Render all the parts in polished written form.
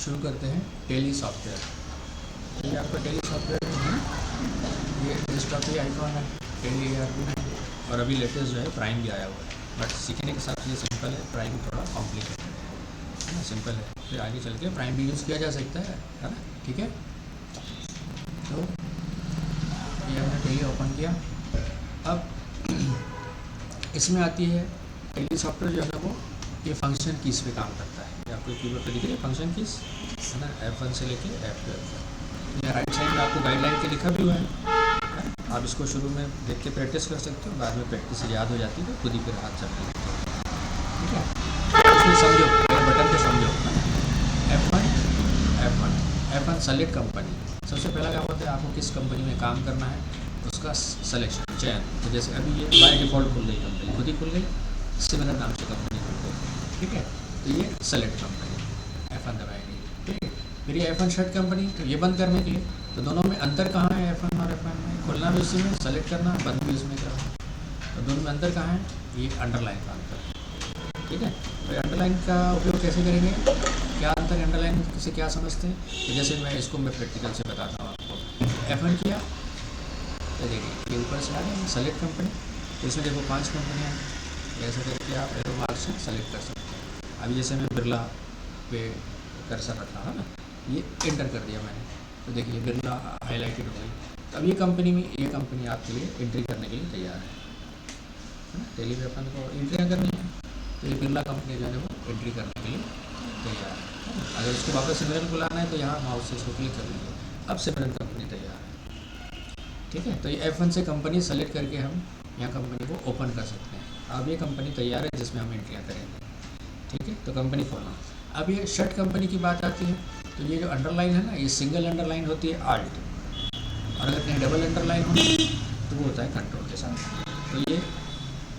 शुरू करते हैं टेली सॉफ्टवेयर। ये आपका टेली सॉफ्टवेयर है, ये डेस्कटॉप पे आइकॉन है, टेली ERP है, और अभी लेटेस्ट जो है प्राइम भी आया हुआ है। बट सीखने के साथ ये सिंपल है, प्राइम थोड़ा कॉम्प्लिकेटेड है, सिंपल है, फिर आगे चल के प्राइम भी यूज़ किया जा सकता है ना, ठीक है। तो ये हमने टेली ओपन किया। अब इसमें आती है टेली सॉफ्टवेयर जो है ना, वो ये फंक्शन कीज़ पे काम करता है। ये आपको कीबोर्ड पे दिख रही है फंक्शन कीज़ है ना, F1 से लेके F12। यहाँ राइट साइड में आपको गाइडलाइन के लिखा भी हुआ है। आप इसको शुरू में देख के प्रैक्टिस कर सकते हो, बाद में प्रैक्टिस से याद हो जाती है तो खुद ही फिर हाथ चलने लगते हो, ठीक है। इसमें समझो, बटन पे समझो, F1 सेलेक्ट कंपनी। सबसे पहला काम होता है आपको किस कंपनी में काम करना है उसका सिलेक्शन, चयन। तो जैसे अभी ये बाय डिफ़ॉल्ट खुल गई कंपनी, खुद ही खुल गई, सिमिलर नाम से कंपनी खुल गई, ठीक है। तो ये सेलेक्ट कंपनी, F1 दबाएंगे, ठीक है। फिर ये F1 शट कंपनी, तो ये बंद करने के लिए, तो दोनों में अंतर कहाँ है, F1 और F1 में? खुलना भी उसी में, सेलेक्ट करना, बंद भी उसमें करना, तो दोनों में अंतर कहाँ है? ये अंडरलाइन का अंतर, ठीक है। तो अंडरलाइन का उपयोग कैसे करेंगे, क्या अंतर है अंडरलाइन से, क्या समझते हैं? तो जैसे मैं प्रैक्टिकल से बताता हूँ आपको। F1 किया तो देखिए ये ऊपर से आ गया सेलेक्ट कंपनी, तो इसमें देखो 5 कंपनियाँ हैं, ऐसे करके आप एरो मार्क से सेलेक्ट कर सकते हैं। अभी जैसे मैं बिरला पे कर्सर रखा है ना, ये एंटर कर दिया मैंने, तो देखिए बिरला हाईलाइटेड हो गई। तो अब ये कंपनी आपके लिए एंट्री करने के लिए तैयार है ना। टेली पे अपन को एंट्रियाँ करनी है, तो ये बिरला कंपनी जो है वो एंट्री करने के लिए तैयार है। अगर इसको वापस सिमरन को लाना है तो यहाँ माउस से इसको क्लिक कर लीजिए, अब सिमरन कंपनी तैयार है, ठीक है। तो ये F1 से कंपनी सेलेक्ट करके हम यहाँ कंपनी को ओपन कर सकते हैं। अब ये कंपनी तैयार है जिसमें हम एंट्रियाँ करेंगे, ठीक है। तो कंपनी खोलना। अब ये शट कंपनी की बात आती है, तो ये जो अंडरलाइन है ना, ये सिंगल अंडरलाइन होती है ALT, और अगर कहीं डबल अंडरलाइन हो तो वो होता है कंट्रोल के साथ। तो ये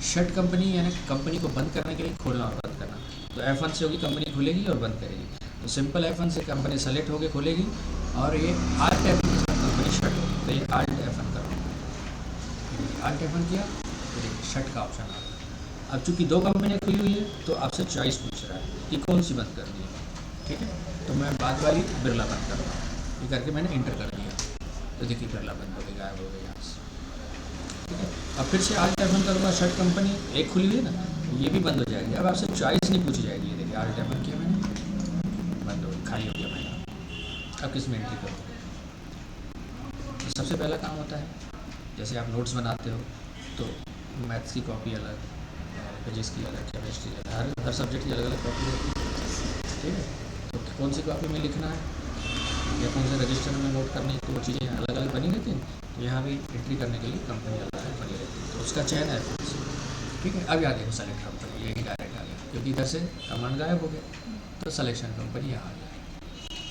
शट कंपनी यानी कंपनी को बंद करने के लिए खोलना और बंद करना। तो F1 से होगी कंपनी खुलेगी और बंद करेगी। तो सिंपल F1 से कंपनी सेलेक्ट होकर खुलेगी, और ये ALT F1 के साथ कंपनी शट होगी, तो ये ALT F1 करो, ALT F1 किया तो देखिए शट का ऑप्शन आ गया। अब चूँकि 2 कंपनियाँ खुली हुई है तो आपसे चॉइस पूछ रहा है कि कौन सी बंद करनी है, ठीक है। तो मैं बाद वाली बिरला बंद कर रहा हूँ, ये करके मैंने इंटर कर दिया, तो देखिए बिरला बंद हो गई, गायब हो गई यहाँ से, ठीक है। अब फिर से ALT F1 करूँगा, शट कंपनी एक खुली हुई है ना, ये भी बंद हो जाएगी। अब आपसे चॉइस नहीं पूछी जाएगी, ये देखिए ALT F1 किया मैंने, बंद हो गई, खाली हो गया मैंने। अब किस में एंट्री करूँगा? तो सबसे पहला काम होता है, जैसे आप नोट्स बनाते हो तो मैथ्स की कॉपी अलग, फिजिक्स की अलग, केमिस्ट्री अलग, हर सब्जेक्ट की अलग अलग कॉपी होती है, ठीक है। तो कौन सी कॉपी में लिखना है या कौन से रजिस्टर में नोट करनी है, तो वो चीज़ें अलग अलग बनी रहती हैं। तो यहाँ भी एंट्री करने के लिए कंपनी अलग अलग बनी रहती है, तो उसका चयन है, ठीक है। अब याद है सेलेक्ट कंपनी, यही डायरेक्ट आ गया, क्योंकि इधर से कमांड गायब हो गया, तो सिलेक्शन कंपनी यहाँ आ गया,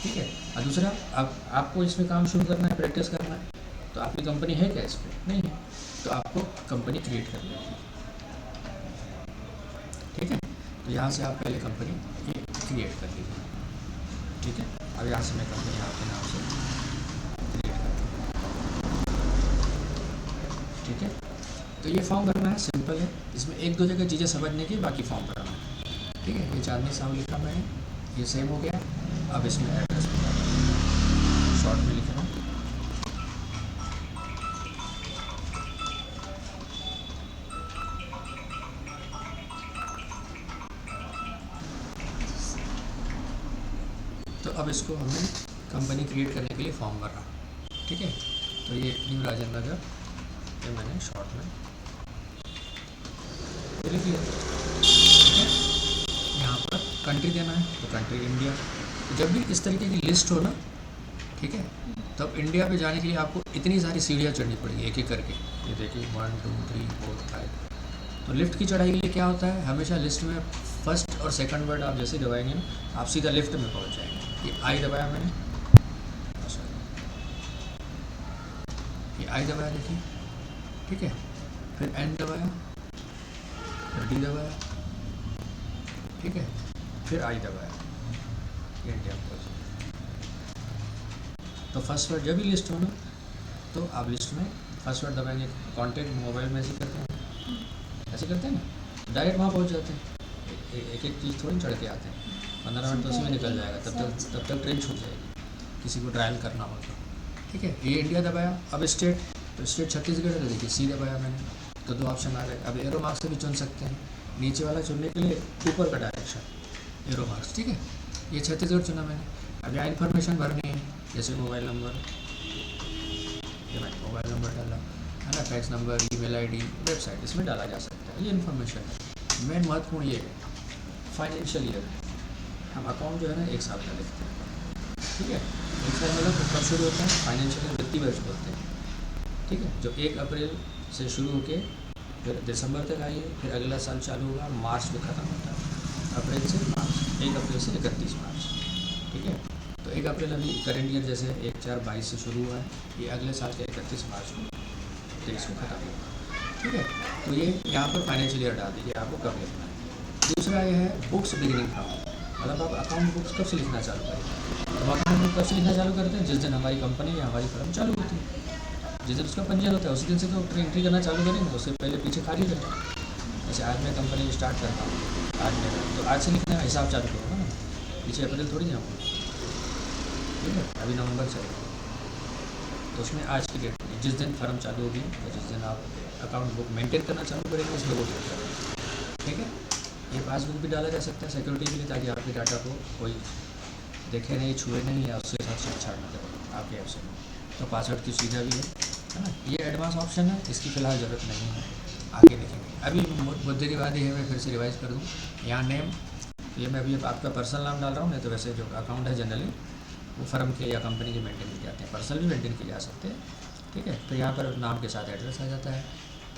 ठीक है। और दूसरा, अब आपको इसमें काम शुरू करना है, प्रैक्टिस करना है, तो आपकी कंपनी है क्या इस पर? नहीं है, तो आपको कंपनी क्रिएट करनी है, ठीक है। तो यहाँ से आप पहले कंपनी क्रिएट कर लीजिए, ठीक है। अब यहाँ से मैं कंपनी आपके नाम से क्रिएट कर दूँ, ठीक है। तो ये फॉर्म भरना है, सिंपल है, इसमें 1-2 जगह चीज़ें समझने की, बाकी फॉर्म भरना है, ठीक है। ये चांदनी साहब लिखा मैंने, ये सेव हो गया। अब इसमें एड्रेस शॉर्ट में लिखना, तो अब इसको हमने कंपनी क्रिएट करने के लिए फॉर्म भरा, ठीक है। तो ये न्यू राजेंद्र नगर, ये मैंने शॉर्ट में लिख लिया, ठीक है। यहाँ पर कंट्री देना है, तो कंट्री इंडिया। तो जब भी इस तरीके की लिस्ट हो ना, ठीक है, तब इंडिया पे जाने के लिए आपको इतनी सारी सीढ़ियाँ चढ़नी पड़ेगी एक एक करके। ये देखिए 1 2 3 4 5। तो लिफ्ट की चढ़ाई के लिए क्या होता है, हमेशा लिस्ट में फर्स्ट और सेकंड वर्ड आप जैसे ही दबाएंगे ना, आप सीधा लिफ्ट में पहुंच जाएंगे। ये आई दबाया मैंने, ये आई दबाया देखिए, ठीक है। फिर एन दबाया, फिर डी दबाया, ठीक है, फिर आई दबाया, ये इंडिया पहुंच। तो फर्स्ट वर्ड जब भी लिस्ट हो ना, तो आप लिस्ट में फर्स्ट वर्ड दबाएंगे। कॉन्टैक्ट मोबाइल में ऐसे करते हैं ना, डायरेक्ट वहाँ पहुँच जाते हैं, एक एक चीज़ थोड़ी चढ़ के आते हैं। 15 मिनट तो उसमें निकल जाएगा, तब तक ट्रेन छूट जाएगी किसी को ट्रायल करना हो तो। ठीक है, ये इंडिया दबाया। अब स्टेट, तो स्टेट छत्तीसगढ़ है, तो देखिए सी दबाया मैंने, तो 2 ऑप्शन आ गए। अब एरो मार्क्स से भी चुन सकते हैं, नीचे वाला चुनने के लिए ऊपर का डायरेक्शन एरो मार्क्स। ठीक है, ये छत्तीसगढ़ चुना मैंने। अब यहाँ इन्फॉर्मेशन भरनी है, जैसे मोबाइल नंबर, ये मैंने मोबाइल नंबर डाला है ना, fax number, email ID, website, इसमें डाला जा सकता है। ये इन्फॉर्मेशन है। मेन महत्वपूर्ण ये है फाइनेंशियल ईयर, हम अकाउंट जो है ना 1 साल का लिखते हैं। ठीक है, 1 साल मतलब कब शुरू होता है, फाइनेंशियल ईयर वित्तीय वर्ष बोलते हैं। ठीक है, जो 1 अप्रैल से शुरू होके फिर दिसंबर तक आई है, फिर अगला साल चालू होगा, मार्च में ख़त्म होता है। अप्रैल से मार्च, 1 अप्रैल से 31 मार्च। ठीक है, तो 1 अप्रैल अभी करेंट ईयर जैसे 1/4/22 से शुरू हुआ है, ये अगले साल के 31 मार्च को 23 को ख़त्म होगा। ठीक है, तो ये यहाँ पर फाइनेंशियल ईयर डाल दीजिए, आपको कब लिखना है। दूसरा ये है बुक्स बिगिनिंग फ्रॉम, मतलब आप अकाउंट बुक्स कब से लिखना चालू करेंगे। तो अकाउंट बुक कब से लिखना चालू करते हैं, जिस दिन हमारी कंपनी या हमारी फर्म चालू होती है, जिस दिन उसका पंजीयन होता है उसी दिन से तो एंट्री करना चालू करेंगे, उससे पहले पीछे खाली करें। जैसे आज मैं कंपनी स्टार्ट करता हूँ, आज मेरा, तो आज से लिखना हिसाब चालू करूँगा ना, पीछे अप्रैल थोड़ी जाऊँगा। ठीक है, अभी नवंबर चलेगा, तो उसमें आज की डेट होगी, जिस दिन फर्म चालू होगी, तो जिस दिन आप अकाउंट बुक मेंटेन करना चालू करेंगे उसमें वो डेट करेंगे। ठीक है, ये पासबुक भी डाला जा सकता है सिक्योरिटी के लिए, ताकि आपके डाटा को कोई देखे नहीं, छुए नहीं, या उसके साथ छेड़छाड़ ना करे आपके ऐप से। तो पासवर्ड की सुविधा भी है ना। ये एडवांस ऑप्शन है, इसकी फ़िलहाल ज़रूरत नहीं है, आगे देखेंगे। अभी मुद्दे की बात ये है, मैं फिर से रिवाइज़ कर दूँ। यहाँ नेम, ये मैं अभी आपका पर्सनल नाम डाल रहा हूँ, नहीं तो वैसे जो अकाउंट है जनरली वो फर्म के या कंपनी के मेंटेन किए जाते हैं, पर्सनल भी मेंटेन किए जा सकते हैं। ठीक है, तो यहाँ पर नाम के साथ एड्रेस आ जाता है,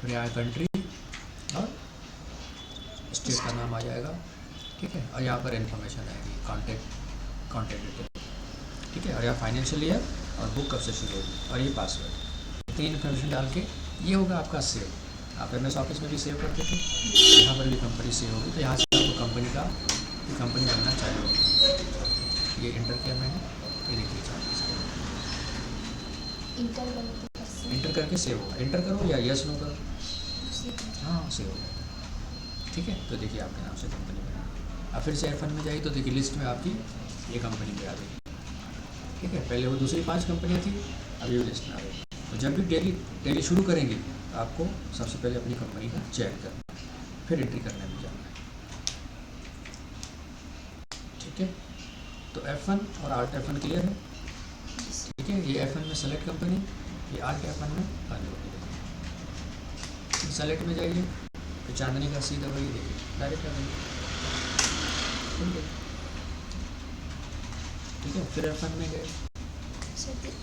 फिर यहाँ कंट्री और स्टेट का नाम आ जाएगा। ठीक है, और यहाँ पर इन्फॉर्मेशन आएगी, कॉन्टैक्ट डिटेल। ठीक है, और यहाँ फाइनेंशियल ईयर और बुक कब से शुरू होगी और ये पासवर्ड, 3 इन्फॉर्मेशन डाल के ये होगा आपका सेव। आप MS ऑफिस में भी सेव करते थे, यहाँ पर भी कंपनी सेव होगी, तो यहाँ से आपको कंपनी बनना चालू होगी। ये इंटर किया मैंने, ये देखिए चार्जेस इंटर करके सेव होगा। इंटर करो या यस नो करो, हाँ सेव होगा। ठीक है, तो देखिए आपके नाम से कंपनी बनी। अब फिर से F1 में जाइए, तो देखिए लिस्ट में आपकी ये कंपनी भी आ गई। ठीक है, पहले वो दूसरी 5 कंपनियाँ थी, अब ये लिस्ट में आ गई। तो जब भी डेली शुरू करेंगे, तो आपको सबसे पहले अपनी कंपनी का चयन करना है, फिर एंट्री करने में जाना है। ठीक है, तो F1 और Alt F1 क्लियर है। ठीक है, ये F1 में सेलेक्ट कंपनी, ये Alt F1 में बंद होगी। सेलेक्ट में जाइए, फिर चांदनी का सीधा वही देखिए, डायरेक्ट आ गई। ठीक है, फिर F1 में गए,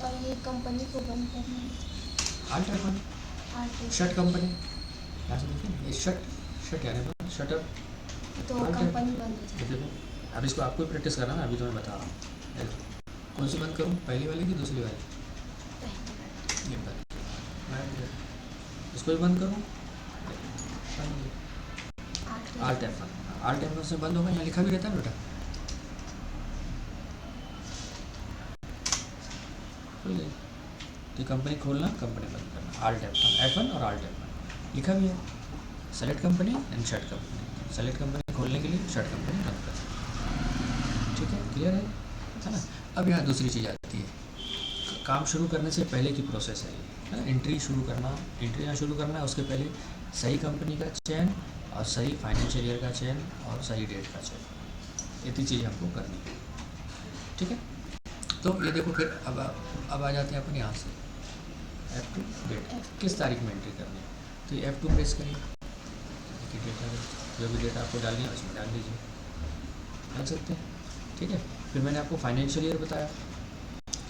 और ये कंपनी को बंद करना है। Alt F1 शट कंपनी, यहाँ से देखिए ये शट यानी शटर, तो कंपनी बंद हो जाएगी। देखो अब इसको आपको प्रैक्टिस करना ना, अभी तो मैं बता रहा हूँ। कौन सी बंद करूँ, पहली वाली की दूसरी वाली, ये बंद, इसको भी बंद करूँ, Alt F1 से बंद होगा। यहाँ लिखा भी रहता है बेटा, खुल गई। तो कंपनी खोलना, कंपनी बंद करना, Alt F1 और Alt F1 लिखा भी है। Select company and shut company, select company खोलने के लिए, शट कंपनी बंद करना। ठीक है, क्लियर है ना। अब यहाँ दूसरी चीज़ आती है, काम शुरू करने से पहले की प्रोसेस है ये, एंट्री शुरू करना। एंट्री यहाँ शुरू करना है, उसके पहले सही कंपनी का चयन और सही फाइनेंशियल ईयर का चयन और सही डेट का चयन, इतनी चीज़ हमको करनी है। ठीक है, तो ये देखो फिर अब आ जाते हैं अपन यहाँ से F2 डेट, किस तारीख में एंट्री करनी है, तो ये F2 प्रेस करिए, डेटा जो भी डेटा आपको डालनी है उसमें डाल दीजिए, डाल सकते हैं। ठीक है, फिर मैंने आपको फाइनेंशियल ईयर बताया।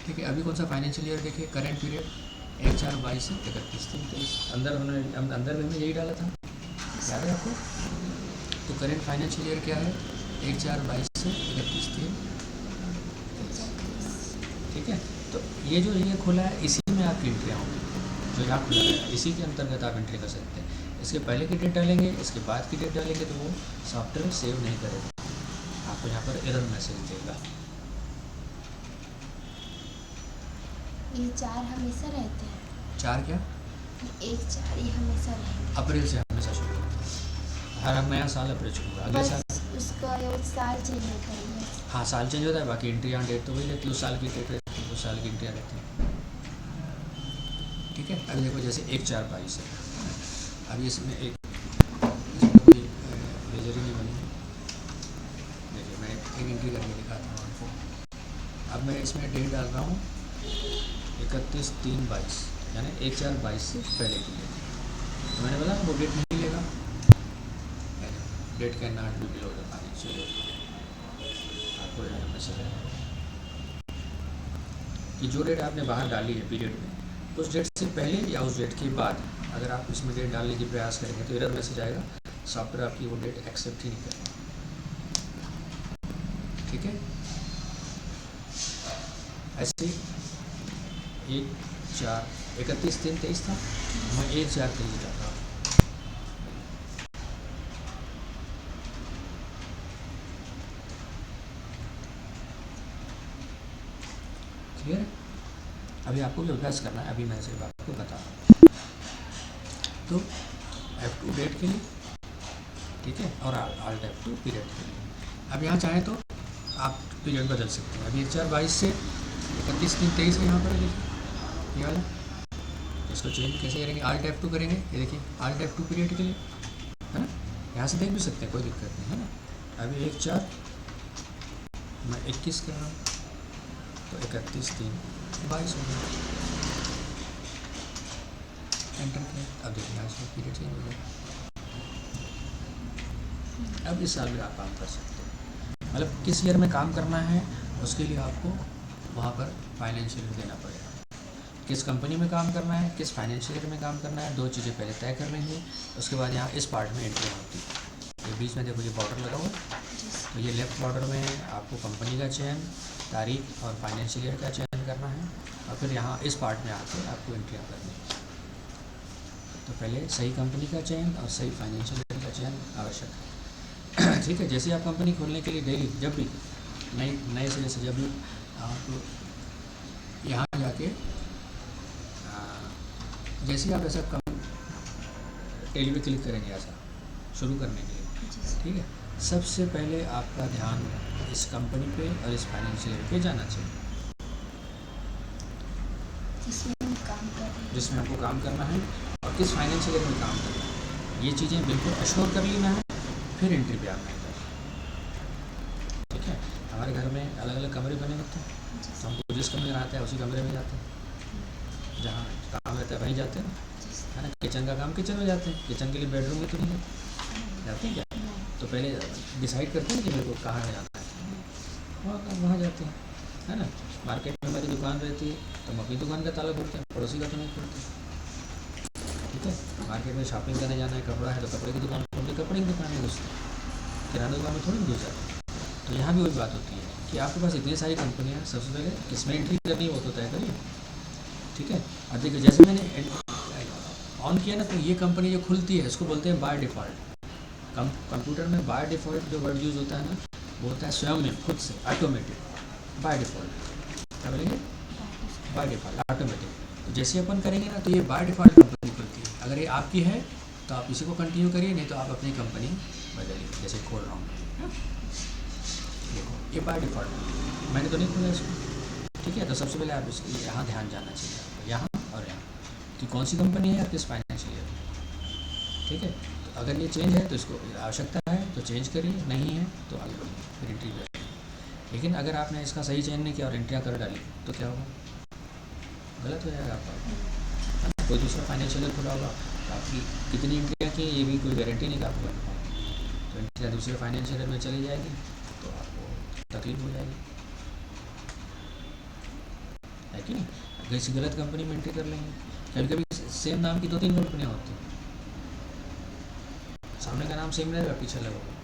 ठीक है, अभी कौन सा फाइनेंशियल ईयर देखिए, करेंट पीरियड 1/4/22 से 31/23, अंदर भी हमने यही डाला था, याद है आपको। तो करेंट फाइनेंशियल ईयर क्या है, 1/4/22 से 31/3। ठीक है, तो ये जो ये खुला है, इसी में आपकी एंट्रियाँ होंगी, जो यहाँ खुला है इसी के अंतर्गत आप एंट्री कर सकते हैं। इसके पहले की डेट डालेंगे, इसके बाद की डेट डालेंगे, तो वो सॉफ्टवेयर सेव नहीं करेगा, आपको यहाँ पर एरर मैसेज देगा। ये 4 हमेशा रहते हैं। 4 क्या, 1/4 ये हमेशा रहेंगे। अप्रैल से हमेशा शुरू होता है, हर नया साल अप्रैल शुरू होगा, अगले साल उसका ये साल चेंज होता है। हाँ, साल चेंज होता है, बाकी एंट्री ऑन डेट तो वही रहती है, उस साल की डेट रहती है, उस साल की एंट्रियाँ रहती हैं। ठीक है, अभी देखो जैसे 1/4/22 है, अभी इसमें एक कोई लेजर ही नहीं बनी है। देखिए मैं एक एंट्री करके दिखाता हूँ आपको। अब मैं इसमें डेट डाल रहा हूँ 31/3/22, यानी 1/4/22 से पहले की डेट। तो मैंने बोला वो डेट नहीं लेगा, date can not be below the financial year. आपको यहाँ मैसेज है कि जो डेट आपने बाहर डाली है पीरियड में, उस डेट से पहले या उस डेट के बाद अगर आप इसमें डेट डालने की प्रयास करेंगे तो एरर मैसेज आएगा, सॉफ्टवेयर आपकी वो डेट एक्सेप्ट ही नहीं करेगा। ठीक है, ऐसे 31/3/23 था, मैं 1/4/23 डाल रहा हूँ। क्लियर है? अभी आपको भी अभ्यास करना है, अभी मैं सिर्फ आपको बता रहा हूँ। तो F2 डेट के लिए, ठीक है, और Alt F2 पीरियड के लिए। अब यहाँ चाहें तो आप पीरियड बदल सकते हैं। अभी 1/4/22 से 31/3/23 यहाँ पर देखिए, ये वाला, इसको चेंज कैसे करेंगे? Alt F2 करेंगे, ये देखिए Alt F2 पीरियड के लिए, है ना, यहाँ से देख भी सकते हैं, कोई दिक्कत नहीं है ना। अभी 1/4 मैं 21 कर रहा हूँ, तो 31/3/22 हो गया, एंटर किया। अब देखिए यहाँ से पीरियड चेंज हो गया। अब इस साल भी आप काम कर सकते हैं, मतलब किस ईयर में काम करना है उसके लिए आपको वहाँ पर फाइनेंशियल ईयर देना पड़ेगा। किस कंपनी में काम करना है, किस फाइनेंशियल ईयर में काम करना है, दो चीज़ें पहले तय कर लेंगे। उसके बाद यहाँ इस पार्ट में एंट्री होती है। ये बीच में देखो ये बॉर्डर लगा हुआ, तो ये लेफ्ट बॉर्डर में आपको कंपनी का चयन, तारीख और फाइनेंशियल ईयर का चयन करना है, और फिर यहाँ इस पार्ट में आकर आपको एंट्रियाँ करनी है। तो पहले सही कंपनी का चयन और सही फाइनेंशियल ईयर का चयन आवश्यक है। ठीक है, जैसे आप कंपनी खोलने के लिए डेली जब भी नए सिरे से जब भी आप यहाँ जाके जैसे आप ऐसा डेली पे क्लिक करेंगे ऐसा शुरू करने के लिए, ठीक है, सबसे पहले आपका ध्यान इस कंपनी पे और इस फाइनेंशियल ईयर पे जाना चाहिए जिसमें आपको काम करना है, और किस फाइनेंशियल ईयर में काम करना है, ये चीज़ें बिल्कुल एश्योर कर लेना है, फिर एंट्री पे आना है। ठीक है, हमारे घर में अलग अलग कमरे बने होते हैं, तो हमको जिस कमरे में आता है उसी कमरे में जाते हैं, जहाँ काम रहता है वहीं जाते हैं, है ना। किचन का काम किचन में जाते हैं, किचन के लिए बेडरूम में तो नहीं जाते हैं क्या? तो पहले डिसाइड करते हैं कि मेरे को कहाँ जाना है, वहाँ जाते हैं, है ना। मार्केट में हमारी दुकान रहती है तो हम अपनी दुकान का ताला खोलते हैं, पड़ोसी का तो नहीं खोलते। ठीक है, मार्केट में शॉपिंग करने जाना है, कपड़ा है तो कपड़े की दुकान खोलते, कपड़े की दुकान में घुसते, किराना दुकान में थोड़ी घुस जाते। तो यहाँ भी वही बात होती है कि आपके पास इतनी सारी कंपनियाँ, सबसे पहले किसमें एंट्री करनी है वो तो तय करिए। ठीक है, अब देखिए जैसे मैंने ऑन किया ना, तो ये कंपनी जो खुलती है इसको बोलते हैं बाय डिफ़ॉल्ट। कंप्यूटर में बाय डिफ़ॉल्ट जो वर्ड यूज़ होता है ना, वो होता है स्वयं में, खुद से, ऑटोमेटिक। बाय डिफ़ॉल्ट क्या बोलेंगे? By default, automatic. तो जैसे अपन करेंगे ना, तो ये बाय डिफ़ॉल्ट कंपनी खुलती है। अगर ये आपकी है तो आप इसी को कंटिन्यू करिए, नहीं तो आप अपनी कंपनी बदलिए। जैसे खोल रहा हूँ, देखो ये बाय डिफ़ॉल्ट मैंने तो नहीं खोला इसको। ठीक है, तो सबसे पहले आप इसके यहाँ ध्यान जाना चाहिए आपको, यहाँ और यहाँ, कि कौन सी कंपनी है, किस फाइनेंशियल ईयर। ठीक है, तो अगर ये चेंज है तो इसको आवश्यकता है तो चेंज करिए, नहीं है तो आगे बढ़िए, फिर एंट्री करिए। लेकिन अगर आपने इसका सही चयन नहीं किया और एंट्रियाँ कर डाली तो क्या होगा? गलत हो जाएगा आपका। कोई दूसरा फाइनेंशियल ईयर खुला होगा तो आपकी कितनी एंट्रियाँ की ये भी कोई गारंटी नहीं कि आपको बन पाएगी। तो एंट्रियाँ दूसरे फाइनेंशियल ईयर में चली जाएगी तो आपको तकलीफ हो जाएगी, है कि नहीं। किसी गलत कंपनी में एंट्री कर लेंगे, कभी कभी सेम नाम की 2-3 कंपनियाँ होती हैं, सामने का नाम सेम रहेगा, पीछे लगा होगा,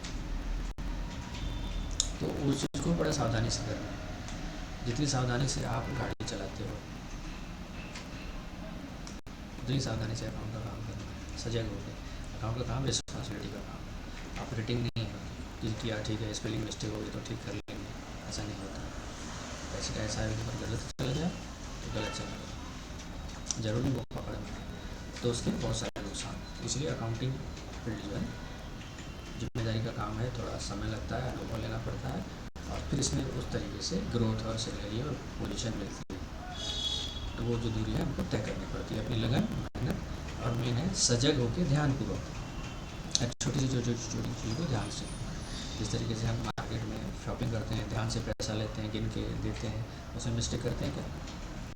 तो उस चीज़ को बड़ा सावधानी से करना है। जितनी सावधानी से आप गाड़ी चलाते हो उतनी सावधानी से अकाउंट का काम करना है, सजग होकर। अकाउंट का काम रिस्पॉन्सिबिलिटी का काम, आप रेटिंग नहीं है कि किया ठीक है, स्पेलिंग मिस्टेक होगी तो ठीक कर लेंगे, ऐसा नहीं होता। ऐसे का ऐसा है कि गलत चला जाए तो गलत चला जाए, ज़रूरी वो पकड़ में, तो उसके बहुत सारे नुकसान। इसलिए अकाउंटिंग फील्ड जो है जिम्मेदारी का काम है, थोड़ा समय लगता है, अनुभव लेना पड़ता है और फिर इसमें उस तरीके से ग्रोथ और सैलरी और पोजीशन मिलती है। तो वो जो दूरी है हमको तय करनी पड़ती है अपनी लगन, मेहनत और मेन है सजग होकर ध्यानपूर्वक छोटी सी छोटी चीज़ों को ध्यान से। जिस तरीके से हम मार्केट में शॉपिंग करते हैं, ध्यान से पैसा लेते हैं, गिन के देते हैं, उसमें मिस्टेक करते हैं क्या,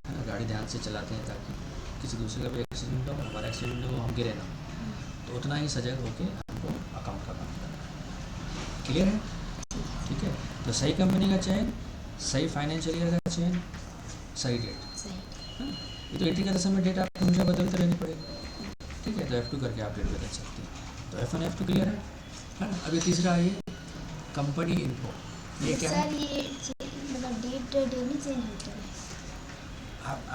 है ना। गाड़ी ध्यान से चलाते हैं ताकि किसी दूसरे का भी एक्सीडेंट हो, हमारा एक्सीडेंट हो, हम गिरे ना। तो उतना ही सजग होकर हमको अकाउंट का काम करना है। क्लियर है? ठीक है। तो सही कंपनी का चयन, सही फाइनेंशियल ईयर का चयन, सही डेट। ये तो एंट्री करते समय डेट आपको हमेशा बदलते रहनी पड़ेगी। ठीक है। तो F2 करके आप डेट बदल सकते हैं। तो F1 F2 क्लियर है ना। अभी तीसरा है कंपनी इन्फो। ये क्या है? सर ये मतलब डेट डेली चेंज होता है।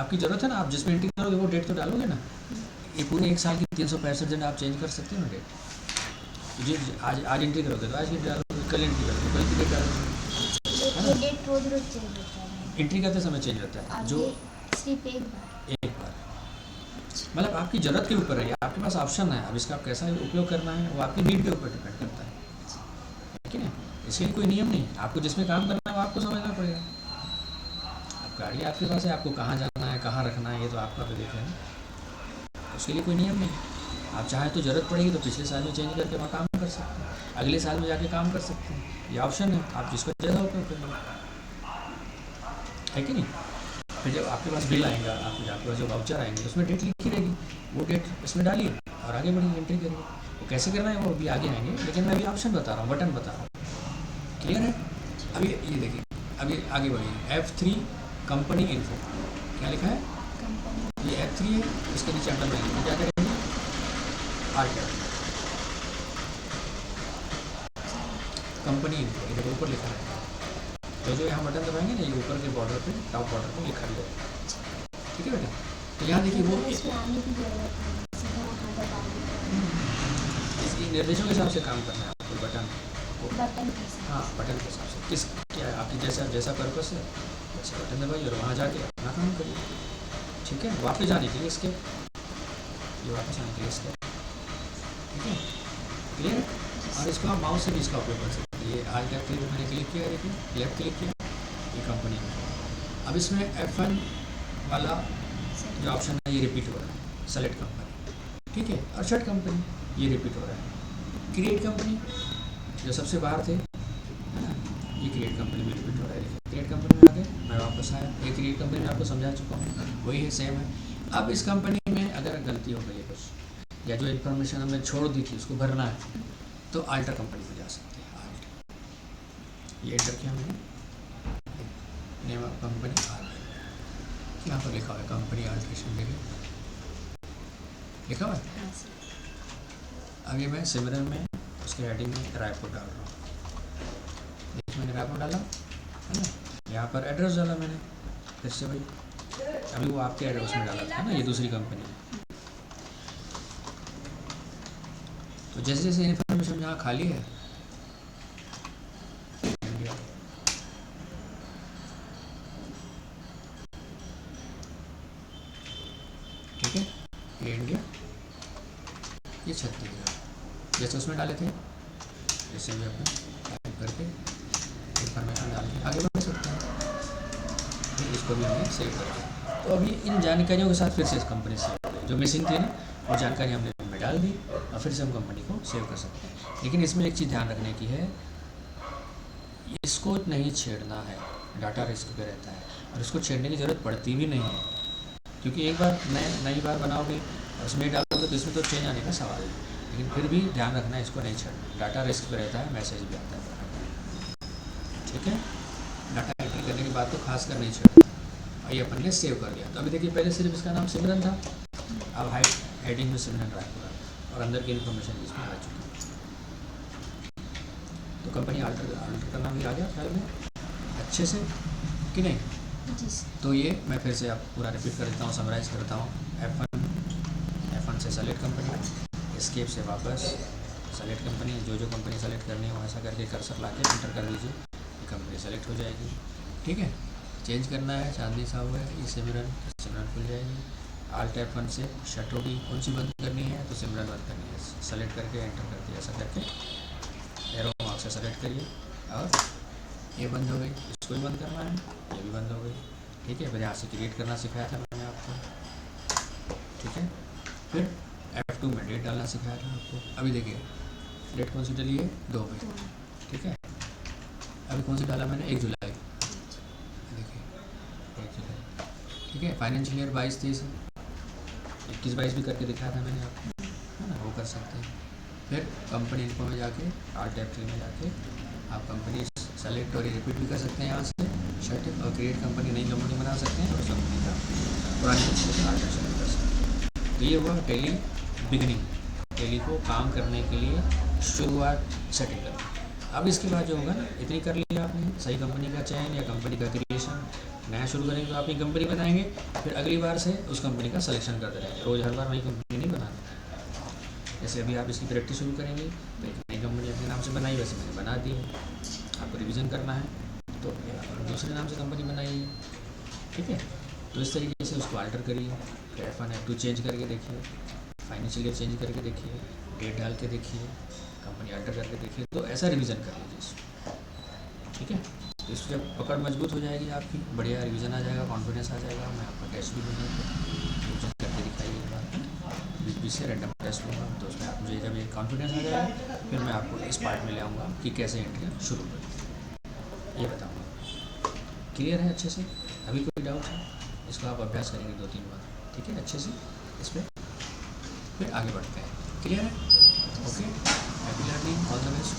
आपकी ज़रूरत है ना, आप जिसमें एंट्री करोगे वो डेट तो डालोगे ना। ये पूरे एक साल की 365 दिन आप चेंज कर सकते हो ना डेट। जी आज एंट्री करोगे तो आज की डालोगे, कल एंट्री करोगे कल की डेट डालोगे, है ना। डेट रोज रोज चेंज होता है। एंट्री करते समय चेंज होता है जो सिर्फ एक बार मतलब आपकी ज़रूरत के ऊपर है, आपके पास ऑप्शन है। अब इसका आप कैसा उपयोग करना है वो आपकी नीड के ऊपर डिपेंड करता है कि नहीं। इसके लिए कोई नियम नहीं, आपको जिसमें काम करना है वो आपको समझना पड़ेगा। अब गाड़ी आपके पास है, आपको कहाँ जाना है, कहाँ रखना है, ये तो आपका विवेक है ना। उसके लिए कोई नियम नहीं। आप चाहें तो ज़रूरत पड़ेगी तो पिछले साल में चेंज करके वहाँ काम कर सकते हैं, अगले साल में जाके काम कर सकते हैं। ये ऑप्शन है, आप जिसको ज़्यादा उपयोग करेंगे, है कि नहीं। फिर जब आपके पास बिल आएगा, आपके पास जो वाउचर आएंगे उसमें डेट लिखी रहेगी, वो डेट इसमें डालिए और आगे बढ़िए, एंट्री करिए। वो कैसे करना है वो भी आगे आएंगे, लेकिन मैं अभी ऑप्शन बता रहा हूँ, बटन बता रहा हूँ। क्लियर है? अभी ये देखिए, अभी आगे बढ़िए। F3 कंपनी इन्फो, क्या लिखा है? ये F3 है, इसके नीचे अंडर लाइन क्या करेंगे, आर्ट कंपनी इन्फो, ये देखो ऊपर लिखा है। तो जो यहाँ बटन दबाएंगे ना, ये ऊपर के बॉर्डर पे, टॉप बॉर्डर पे लिखा भी है। ठीक है बेटा। तो यहाँ देखिए वो इसकी निर्देशों के हिसाब से काम करना है आपको, बटन हाँ बटन के हिसाब से किस क्या है आपकी जैसा पर्पस है वैसे बटन दबाइए और वहाँ जाके अपना काम करिए। ठीक है। वापस जाने के लिए इसके, ये वापस आने के लिए इसके, ठीक है। क्लियर। और इसको आप माउस से भी इसका उपयोग कर सकते हैं। ये आज तक मैंने क्लिक किया, देखिए लेफ्ट क्लिक किया, ये कंपनी में। अब इसमें F1 वाला जो ऑप्शन है ये रिपीट हो रहा है, सेलेक्ट कंपनी, ठीक है। और शर्ट कंपनी ये रिपीट हो रहा है। क्रिएट कंपनी जो सबसे बाहर थे, है ना, ये क्रिएट कंपनी में रिपीट हो रहा है। क्रिएट कंपनी में आके मैं वापस आया, ये क्रिएट कंपनी में आपको समझा चुका हूँ, वही है, सेम है। अब इस कंपनी में अगर गलती हो गई है कुछ, या जो इन्फॉर्मेशन हमने छोड़ दी थी उसको भरना है, तो अल्टर कंपनी में जा सकते हैं। आल्ट, ये एंटर किया मैंने, नेम ऑफ कंपनी आल्ट, यहाँ पर लिखा हुआ है कंपनी अल्ट्रेशन, देखिए लिखा हुआ है। आगे मैं सिमरन में उसके हेडिंग में रायपुर डाल रहा हूँ। देखिए मैंने रायपुर डाला, है ना। यहाँ पर एड्रेस डाला मैंने, फिर से भाई अभी वो आपके एड्रेस में डाला था ना, ये दूसरी कंपनी है। तो जैसे जैसे इन्फॉर्मेशन यहाँ खाली है, ठीक है, ये इंडिया, ये छत्तीसगढ़, जैसे उसमें डाले थे जैसे भी अपन टाइप करके इन्फॉर्मेशन डाल के आगे बढ़ सकते हैं। फिर इसको भी हमें सेव करके, तो अभी इन जानकारियों के साथ फिर से इस कंपनी से जो मिसिंग थी ना, वो जानकारी हमने में डाल दी और फिर से हम कंपनी को सेव कर सकते हैं। लेकिन इसमें एक चीज़ ध्यान रखने की है, इसको नहीं छेड़ना है, डाटा रिस्क पे रहता है और इसको छेड़ने की ज़रूरत पड़ती भी नहीं है, क्योंकि एक बार नई बार बनाओगे और उसमें डालोगे तो इसमें तो चेंज आने का सवाल है। लेकिन फिर भी ध्यान रखना है, इसको नहीं छेड़ना, डाटा रिस्क पे रहता है, मैसेज भी आता है, ठीक है। डाटा एंट्री करने के बाद तो खास कर नहीं छेड़ना। और ये अपन ने सेव कर लिया। तो अभी देखिए पहले सिर्फ इसका नाम सिमरन था, अब हेडिंग में सिमरन रायपुर और अंदर की इन्फॉर्मेशन इसमें आ चुकी है। तो कंपनी अल्टर करना भी आ गया ख्याल में अच्छे से कि नहीं। तो ये मैं फिर से आप पूरा रिपीट कर देता हूँ, समराइज़ करता हूँ। F1 से सेलेक्ट कंपनी, एस्केप से वापस सेलेक्ट कंपनी, जो कंपनी सेलेक्ट करनी है वैसा करके कर्सर ला के एंटर कर दीजिए, ये कंपनी सेलेक्ट हो जाएगी, ठीक है। चेंज करना है, चांदनी साहब है, ये सिमरन खुल जाएगी। Alt F1 से शट होगी, कौन सी बंद करनी है तो सिमरन बंद करनी है, सेलेक्ट करके एंटर करके ऐसा करके एरो मार्क से सेलेक्ट करिए और ये बंद हो गई, इसको भी बंद करना है, ये भी बंद हो गई। ठीक है, फिर यहाँ से क्रिएट करना सिखाया था मैंने आपको। ठीक है, फिर F2 में डेट डालना सिखाया था आपको। अभी देखिए डेट कौन सी डली है, 2 में। ठीक है, अभी कौन सी डाला मैंने, 1 जुलाई। देखिए 1 जुलाई। ठीक है, फाइनेंशियल ईयर 22-23 है, 21-22 भी करके दिखाया था मैंने आपको, है ना, वो कर सकते हैं। फिर कंपनी इन्फो में जाके R-Tab3 में जाके आप कंपनी सेलेक्ट और रिपीट भी कर सकते हैं यहाँ से शर्ट, और क्रिएट कंपनी नई कंपनी बना सकते हैं और उस कंपनी का पुरानी कंपनी का R-Tab सेलेक्ट कर सकते हैं। तो ये हुआ टैली बिगनिंग, टैली को काम करने के लिए शुरुआत सेटिंग करना। अब इसके बाद जो होगा ना, इतनी कर लिया आपने, सही कंपनी का चयन या कंपनी का क्रिएशन, नया शुरू करेंगे तो अपनी कंपनी बनाएंगे, फिर अगली बार से उस कंपनी का सिलेक्शन करते रहेंगे, रोज़ हर बार नई कंपनी नहीं बनाना। जैसे अभी आप इसकी प्रैक्टिस शुरू करेंगे तो एक नई कंपनी अपने नाम से बनाई, वैसे मैंने बना दी है, आपको रिवीजन करना है तो दूसरे नाम से कंपनी बनाइए। ठीक है, तो इस तरीके से उसको अल्टर करिए, फिर F1 F2 चेंज करके देखिए, फाइनेंशियल ईयर चेंज करके देखिए, डेट डाल के देखिए, कंपनी अल्टर करके देखिए, तो ऐसा रिवीजन कर लीजिए इसको। ठीक है, तो इससे जब पकड़ मजबूत हो जाएगी आपकी, बढ़िया रिवीजन आ जाएगा, कॉन्फिडेंस आ जाएगा। मैं आपको टेस्ट भी दूँगा, रिवीजन करके दिखाइए एक बार, बीच से रैंडम टेस्ट लूँगा, तो उसमें आप मुझे जब ये कॉन्फिडेंस आ जाएगा फिर मैं आपको इस पार्ट में ले आऊँगा कि कैसे एंट्रियाँ शुरू करें, ये बताऊँगा। क्लियर है अच्छे से? अभी कोई डाउट है? इसको आप अभ्यास करेंगे 2-3 बार, ठीक है, अच्छे से इस पर, फिर आगे बढ़ते हैं। क्लियर है? Okay, happy learning, all the best.